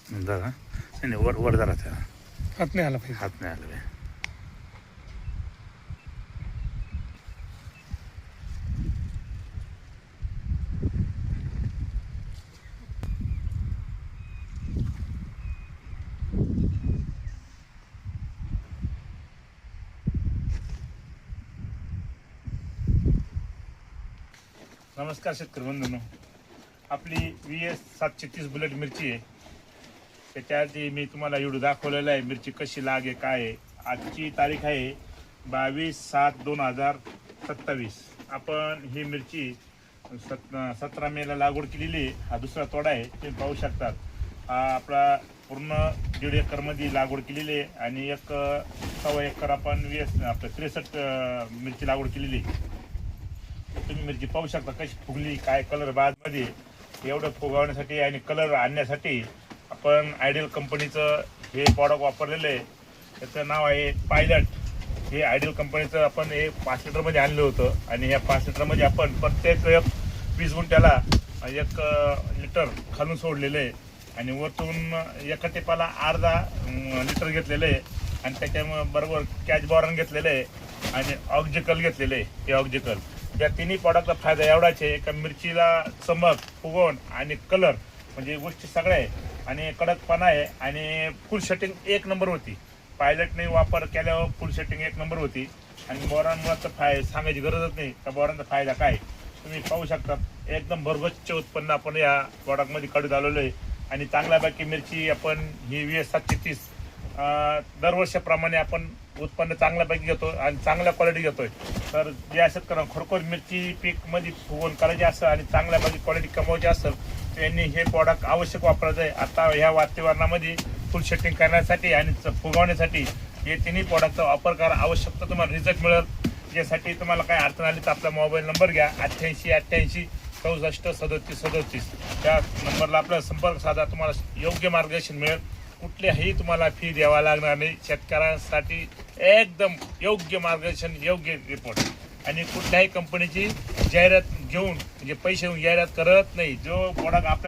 जरा नाही वर वर जरा त्याला हात नाही आला पाहिजे. हात नाही आलं. नमस्कार शेतकरी बंधूंनो, आपली VS 730 बुलेट मिरची आहे. त्याच्या आधी मी तुम्हाला व्हिडिओ दाखवलेला आहे मिरची कशी लागे काय आहे. आजची तारीख आहे 22/7/2027. आपण ही मिरची 17 मेला लागवड केलेली आहे. हा दुसरा तोडा आहे, तुम्ही पाहू शकतात. हा आपला पूर्ण 1.5 एकरमध्ये लागवड केलेली आहे आणि 1.25 एकर आपण आपलं 63 मिरची लागवड केलेली आहे. तुम्ही मिरची पाहू शकता कशी फुगली, काय कलर बाजमध्ये. एवढं फुगवण्यासाठी आणि कलर आणण्यासाठी आपण आयडियल कंपनीचं हे प्रॉडक्ट वापरलेलं आहे. त्याचं नाव आहे पायलट. हे आयडियल कंपनीचं आपण हे 5 लिटरमध्ये आणलं होतं आणि ह्या 5 लिटरमध्ये आपण प्रत्येक 20 गुंठ्याला 1 लिटर खालून सोडलेलं आहे आणि वरतून एका टिपाला अर्धा लिटर घेतलेलं आहे आणि त्याच्याबरोबर कॅच बॉरन घेतलेलं आहे आणि ऑक्झिकल घेतलेलं आहे. हे ऑक्झिकल या तिन्ही प्रॉडक्टचा फायदा एवढाच आहे का मिरचीला चमक, फुगवण आणि कलर म्हणजे गोष्टी सगळ्या आहे आणि कडकपणा आहे आणि फुल सेटिंग 1 नंबर होती. पायलटने वापर केल्यावर फुल सेटिंग 1 नंबर होती आणि बोरांमुळे तर सांगायची गरजच नाही का बोरांचा फायदा काय. तुम्ही पाहू शकता एकदम भरगच्च उत्पन्न आपण या प्रॉडक्टमध्ये काढून आलेलो आहे आणि चांगल्यापैकी मिरची आपण ही VS 730 दरवर्षाप्रमाणे आपण उत्पन्न चांगल्यापैकी घेतो आणि चांगल्या क्वालिटी घेतोय. तर जे शेतकऱ्यांना खरोखर मिरची पीकमध्ये फुगवण करायची असेल आणि चांगल्यापैकी क्वालिटी कमवायची असेल त्यांनी हे प्रॉडक्ट आवश्यक वापरायचं आहे. आता ह्या वातावरणामध्ये फुल सेटिंग करण्यासाठी आणि फुगवण्यासाठी हे तिन्ही प्रॉडक्टचा वापर करा. आवश्यक तुम्हाला रिझल्ट मिळेल. यासाठी तुम्हाला काय अडचण आली तर आपला मोबाईल नंबर घ्या 88 68 67 37. त्या नंबरला आपला संपर्क साधा. तुम्हाला योग्य मार्गदर्शन मिळेल. कुठल्याही तुम्हाला फी द्यावा लागणार नाही. शेतकऱ्यांसाठी एकदम योग्य मार्गदर्शन, योग्य रिपोर्ट आणि कुठल्याही कंपनीची जाहिरात घेऊन म्हणजे पैसे घेऊन जाहिरात करत नाही. जो प्रॉडक्ट आपल्या